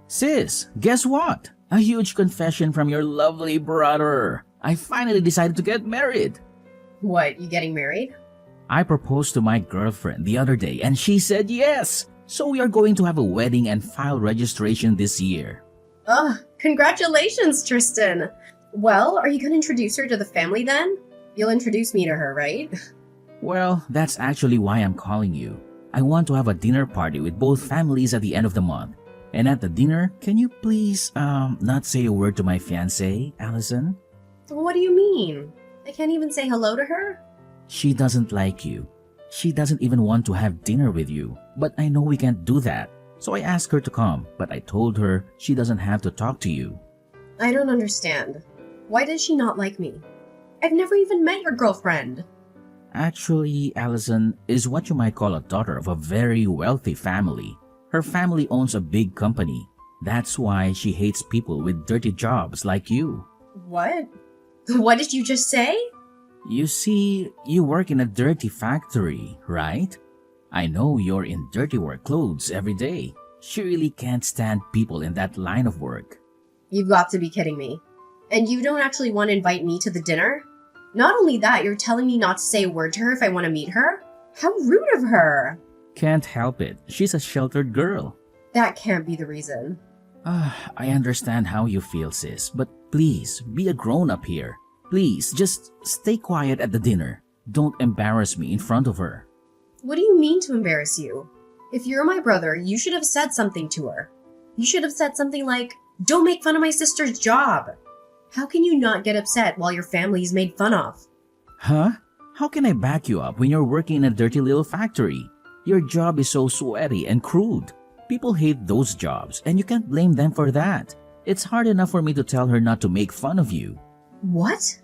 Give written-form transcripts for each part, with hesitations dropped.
Sis, guess what? A huge confession from your lovely brother. I finally decided to get married. What, you getting married? I proposed to my girlfriend the other day and she said yes. So we are going to have a wedding and file registration this year. Oh, congratulations, Tristan. Well, are you going to introduce her to the family then? You'll introduce me to her, right? Well, that's actually why I'm calling you. I want to have a dinner party with both families at the end of the month. And at the dinner, can you please, not say a word to my fiancée, Allison? What do you mean? I can't even say hello to her? She doesn't like you. She doesn't even want to have dinner with you. But I know we can't do that. So I asked her to come, but I told her she doesn't have to talk to you. I don't understand. Why does she not like me? I've never even met your girlfriend. Actually, Allison is what you might call a daughter of a very wealthy family. Her family owns a big company. That's why she hates people with dirty jobs like you. What? What did you just say? You see, you work in a dirty factory, right? I know you're in dirty work clothes every day. She really can't stand people in that line of work. You've got to be kidding me. And you don't actually want to invite me to the dinner? Not only that, you're telling me not to say a word to her if I want to meet her? How rude of her! Can't help it. She's a sheltered girl. That can't be the reason. I understand how you feel, sis, but please, be a grown-up here. Please, just stay quiet at the dinner. Don't embarrass me in front of her. What do you mean to embarrass you? If you're my brother, you should have said something to her. You should have said something like, "Don't make fun of my sister's job." How can you not get upset while your family is made fun of? Huh? How can I back you up when you're working in a dirty little factory? Your job is so sweaty and crude. People hate those jobs, and you can't blame them for that. It's hard enough for me to tell her not to make fun of you. What?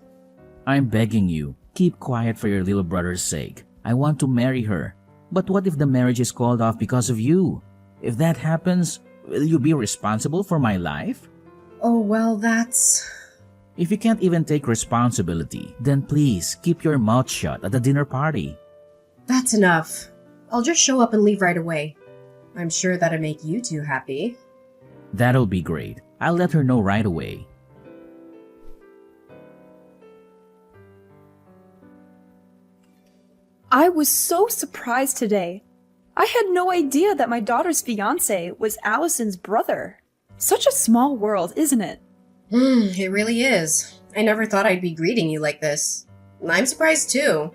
I'm begging you, keep quiet for your little brother's sake. I want to marry her. But what if the marriage is called off because of you? If that happens, will you be responsible for my life? Oh, well, that's... If you can't even take responsibility, then please keep your mouth shut at the dinner party. That's enough. I'll just show up and leave right away. I'm sure that'll make you two happy. That'll be great. I'll let her know right away. I was so surprised today. I had no idea that my daughter's fiancé was Allison's brother. Such a small world, isn't it? It really is. I never thought I'd be greeting you like this. I'm surprised too.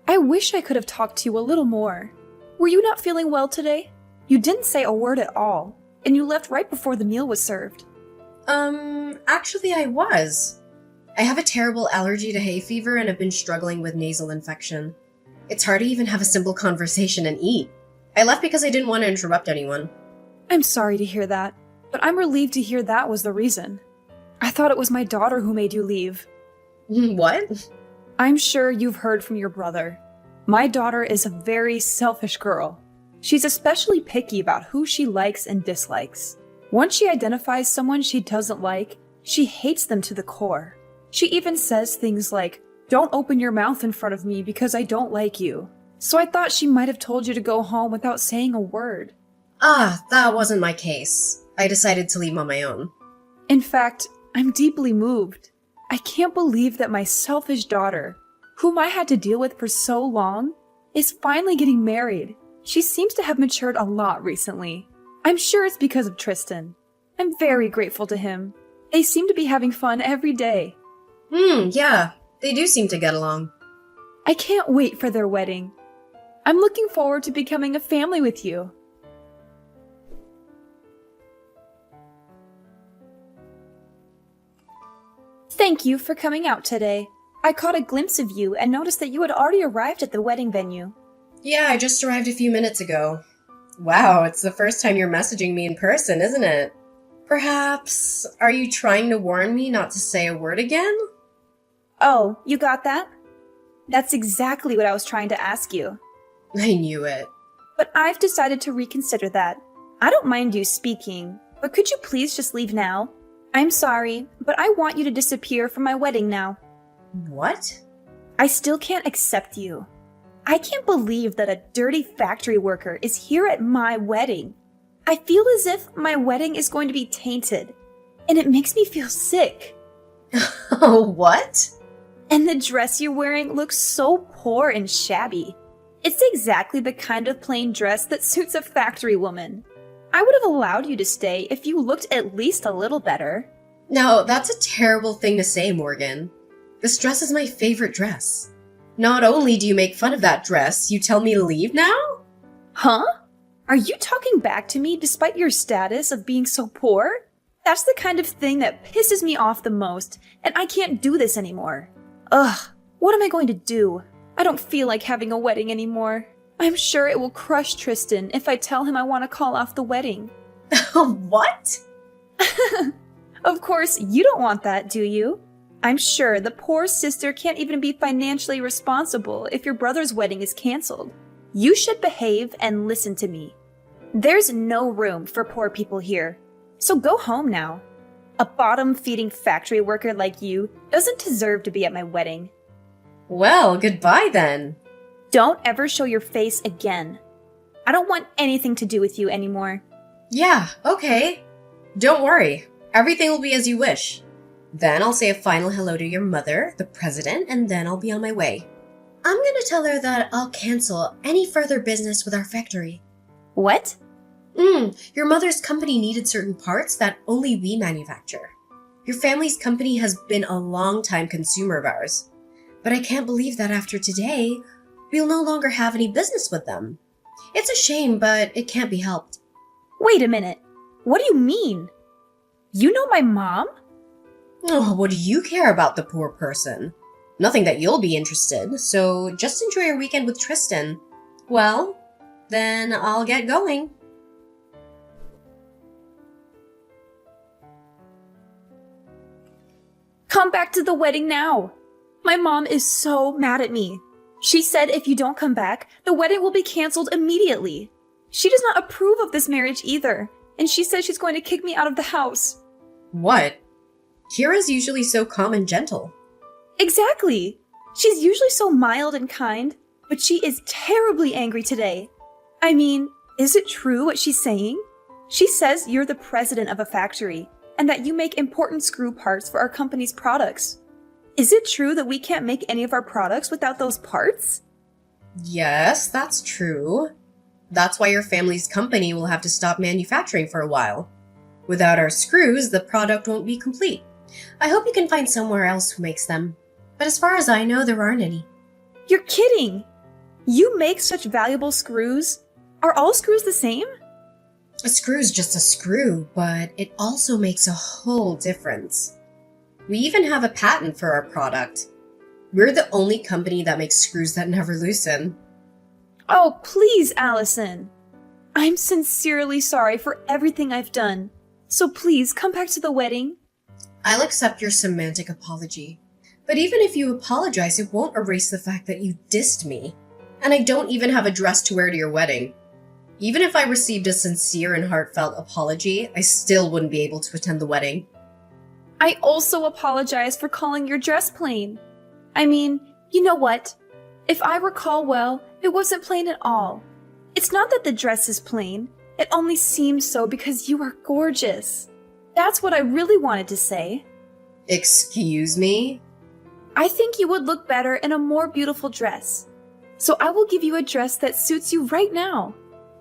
I wish I could have talked to you a little more. Were you not feeling well today? You didn't say a word at all, and you left right before the meal was served. Actually I was. I have a terrible allergy to hay fever and have been struggling with nasal infection. It's hard to even have a simple conversation and eat. I left because I didn't want to interrupt anyone. I'm sorry to hear that, but I'm relieved to hear that was the reason. I thought it was my daughter who made you leave. What? I'm sure you've heard from your brother. My daughter is a very selfish girl. She's especially picky about who she likes and dislikes. Once she identifies someone she doesn't like, she hates them to the core. She even says things like, "Don't open your mouth in front of me because I don't like you." So I thought she might have told you to go home without saying a word. That wasn't my case. I decided to leave on my own. In fact, I'm deeply moved. I can't believe that my selfish daughter, whom I had to deal with for so long, is finally getting married. She seems to have matured a lot recently. I'm sure it's because of Tristan. I'm very grateful to him. They seem to be having fun every day. Yeah, they do seem to get along. I can't wait for their wedding. I'm looking forward to becoming a family with you. Thank you for coming out today. I caught a glimpse of you and noticed that you had already arrived at the wedding venue. Yeah, I just arrived a few minutes ago. Wow, it's the first time you're messaging me in person, isn't it? Perhaps, are you trying to warn me not to say a word again? Oh, you got that? That's exactly what I was trying to ask you. I knew it. But I've decided to reconsider that. I don't mind you speaking, but could you please just leave now? I'm sorry, but I want you to disappear from my wedding now. What? I still can't accept you. I can't believe that a dirty factory worker is here at my wedding. I feel as if my wedding is going to be tainted, and it makes me feel sick. Oh, what? And the dress you're wearing looks so poor and shabby. It's exactly the kind of plain dress that suits a factory woman. I would have allowed you to stay if you looked at least a little better. No, that's a terrible thing to say, Morgan. This dress is my favorite dress. Not only do you make fun of that dress, you tell me to leave now? Huh? Are you talking back to me despite your status of being so poor? That's the kind of thing that pisses me off the most, and I can't do this anymore. Ugh, what am I going to do? I don't feel like having a wedding anymore. I'm sure it will crush Tristan if I tell him I want to call off the wedding. What? Of course, you don't want that, do you? I'm sure the poor sister can't even be financially responsible if your brother's wedding is canceled. You should behave and listen to me. There's no room for poor people here, so go home now. A bottom-feeding factory worker like you doesn't deserve to be at my wedding. Well, goodbye then. Don't ever show your face again. I don't want anything to do with you anymore. Yeah, okay. Don't worry. Everything will be as you wish. Then I'll say a final hello to your mother, the president, and then I'll be on my way. I'm gonna tell her that I'll cancel any further business with our factory. What? Your mother's company needed certain parts that only we manufacture. Your family's company has been a long-time consumer of ours. But I can't believe that after today, we'll no longer have any business with them. It's a shame, but it can't be helped. Wait a minute. What do you mean? You know my mom? Oh, what do you care about the poor person? Nothing that you'll be interested, so just enjoy your weekend with Tristan. Well, then I'll get going. Come back to the wedding now. My mom is so mad at me. She said if you don't come back, the wedding will be canceled immediately. She does not approve of this marriage either, and she says she's going to kick me out of the house. What? Kira's usually so calm and gentle. Exactly. She's usually so mild and kind, but she is terribly angry today. I mean, is it true what she's saying? She says you're the president of a factory, and that you make important screw parts for our company's products. Is it true that we can't make any of our products without those parts? Yes, that's true. That's why your family's company will have to stop manufacturing for a while. Without our screws, the product won't be complete. I hope you can find somewhere else who makes them. But as far as I know, there aren't any. You're kidding! You make such valuable screws? Are all screws the same? A screw's just a screw, but it also makes a whole difference. We even have a patent for our product. We're the only company that makes screws that never loosen. Oh, please, Allison. I'm sincerely sorry for everything I've done. So please, come back to the wedding. I'll accept your semantic apology. But even if you apologize, it won't erase the fact that you dissed me. And I don't even have a dress to wear to your wedding. Even if I received a sincere and heartfelt apology, I still wouldn't be able to attend the wedding. I also apologize for calling your dress plain. I mean, you know what? If I recall well, it wasn't plain at all. It's not that the dress is plain. It only seems so because you are gorgeous. That's what I really wanted to say. Excuse me? I think you would look better in a more beautiful dress. So I will give you a dress that suits you right now.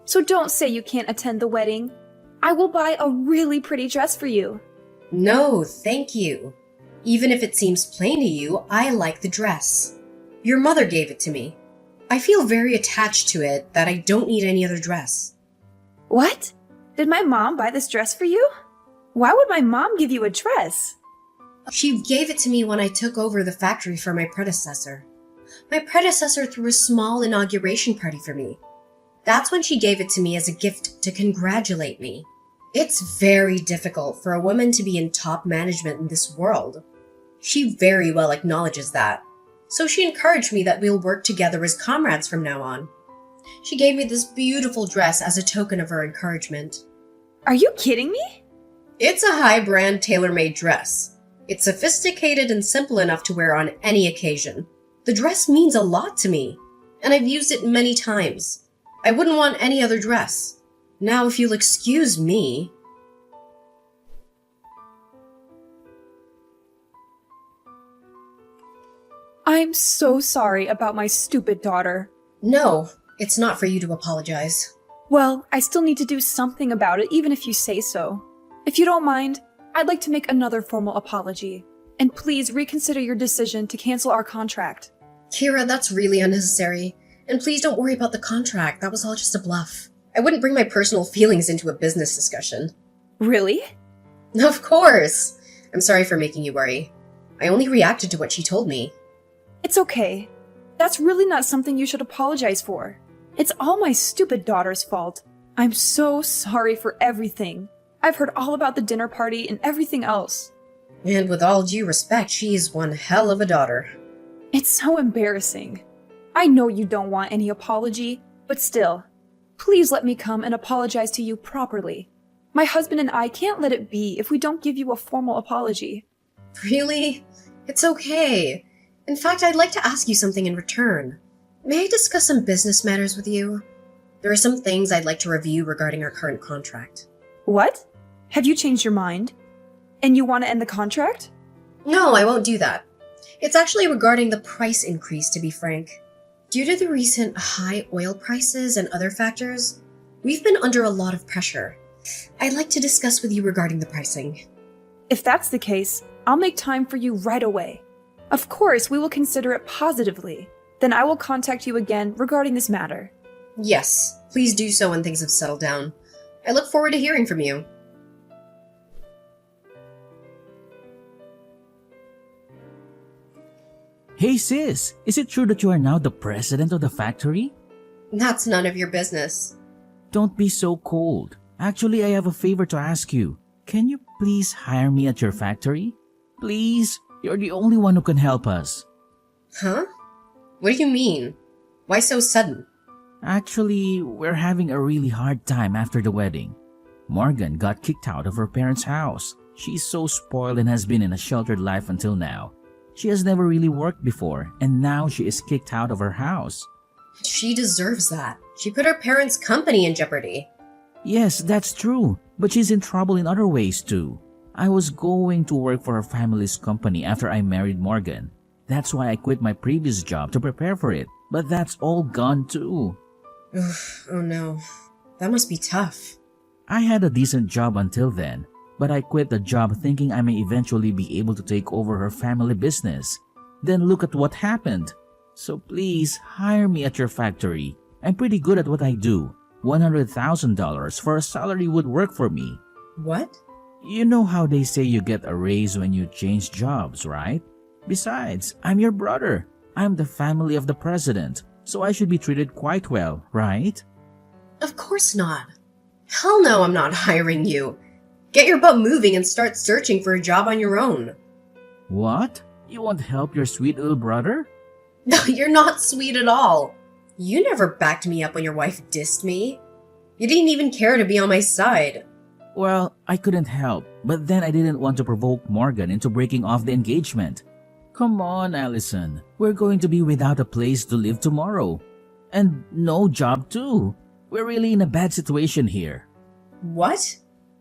So don't say you can't attend the wedding. I will buy a really pretty dress for you. No, thank you. Even if it seems plain to you, I like the dress. Your mother gave it to me. I feel very attached to it that I don't need any other dress. What? Did my mom buy this dress for you? Why would my mom give you a dress? She gave it to me when I took over the factory for my predecessor. My predecessor threw a small inauguration party for me. That's when she gave it to me as a gift to congratulate me. It's very difficult for a woman to be in top management in this world. She very well acknowledges that. So she encouraged me that we'll work together as comrades from now on. She gave me this beautiful dress as a token of her encouragement. Are you kidding me? It's a high-brand tailor-made dress. It's sophisticated and simple enough to wear on any occasion. The dress means a lot to me, and I've used it many times. I wouldn't want any other dress. Now, if you'll excuse me... I'm so sorry about my stupid daughter. No, it's not for you to apologize. Well, I still need to do something about it, even if you say so. If you don't mind, I'd like to make another formal apology. And please reconsider your decision to cancel our contract. Kira, that's really unnecessary. And please don't worry about the contract. That was all just a bluff. I wouldn't bring my personal feelings into a business discussion. Really? Of course! I'm sorry for making you worry. I only reacted to what she told me. It's okay. That's really not something you should apologize for. It's all my stupid daughter's fault. I'm so sorry for everything. I've heard all about the dinner party and everything else. And with all due respect, she's one hell of a daughter. It's so embarrassing. I know you don't want any apology, but still, please let me come and apologize to you properly. My husband and I can't let it be if we don't give you a formal apology. Really? It's okay. In fact, I'd like to ask you something in return. May I discuss some business matters with you? There are some things I'd like to review regarding our current contract. What? Have you changed your mind? And you want to end the contract? No, I won't do that. It's actually regarding the price increase, to be frank. Due to the recent high oil prices and other factors, we've been under a lot of pressure. I'd like to discuss with you regarding the pricing. If that's the case, I'll make time for you right away. Of course, we will consider it positively. Then I will contact you again regarding this matter. Yes, please do so when things have settled down. I look forward to hearing from you. Hey sis, is it true that you are now the president of the factory? That's none of your business. Don't be so cold. Actually, I have a favor to ask you. Can you please hire me at your factory? Please, you're the only one who can help us. Huh? What do you mean? Why so sudden? Actually, we're having a really hard time after the wedding. Morgan got kicked out of her parents' house. She's so spoiled and has been in a sheltered life until now. She has never really worked before, and now she is kicked out of her house. She deserves that. She put her parents' company in jeopardy. Yes, that's true, but she's in trouble in other ways too. I was going to work for her family's company after I married Morgan. That's why I quit my previous job to prepare for it, but that's all gone too. Oh no, that must be tough. I had a decent job until then, but I quit the job thinking I may eventually be able to take over her family business. Then look at what happened. So please hire me at your factory. I'm pretty good at what I do. $100,000 for a salary would work for me. What? You know how they say you get a raise when you change jobs, right? Besides, I'm your brother. I'm the family of the president, so I should be treated quite well, right? Of course not. Hell no, I'm not hiring you. Get your butt moving and start searching for a job on your own. What? You won't help your sweet little brother? No, you're not sweet at all. You never backed me up when your wife dissed me. You didn't even care to be on my side. Well, I couldn't help, but then I didn't want to provoke Morgan into breaking off the engagement. Come on, Allison. We're going to be without a place to live tomorrow. And no job too. We're really in a bad situation here. What?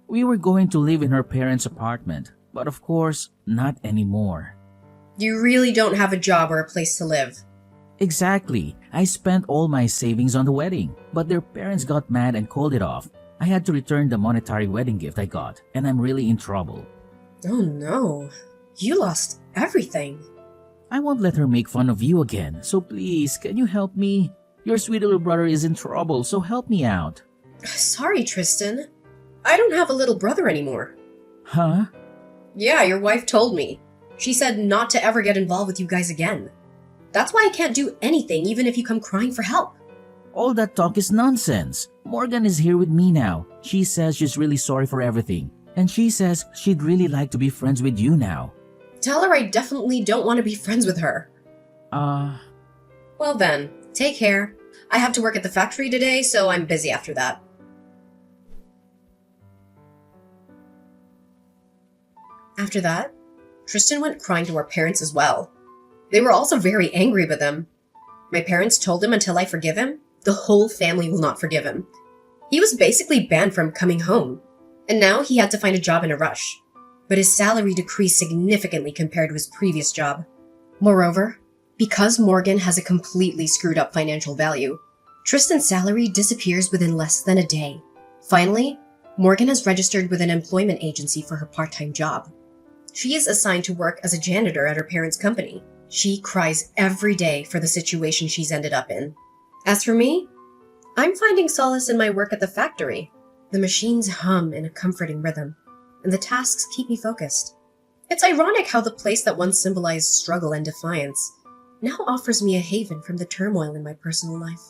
We were going to live in her parents' apartment, but of course, not anymore. You really don't have a job or a place to live. Exactly. I spent all my savings on the wedding, but their parents got mad and called it off. I had to return the monetary wedding gift I got, and I'm really in trouble. Oh no. You lost everything. I won't let her make fun of you again, so please, can you help me? Your sweet little brother is in trouble, so help me out. Sorry, Tristan. I don't have a little brother anymore. Huh? Yeah, your wife told me. She said not to ever get involved with you guys again. That's why I can't do anything even if you come crying for help. All that talk is nonsense. Morgan is here with me now. She says she's really sorry for everything. And she says she'd really like to be friends with you now. Tell her I definitely don't want to be friends with her. Well then, take care. I have to work at the factory today, so I'm busy after that. After that, Tristan went crying to our parents as well. They were also very angry with him. My parents told him until I forgive him, the whole family will not forgive him. He was basically banned from coming home, and now he had to find a job in a rush. But his salary decreased significantly compared to his previous job. Moreover, because Morgan has a completely screwed up financial value, Tristan's salary disappears within less than a day. Finally, Morgan has registered with an employment agency for her part-time job. She is assigned to work as a janitor at her parents' company. She cries every day for the situation she's ended up in. As for me, I'm finding solace in my work at the factory. The machines hum in a comforting rhythm, and the tasks keep me focused. It's ironic how the place that once symbolized struggle and defiance now offers me a haven from the turmoil in my personal life.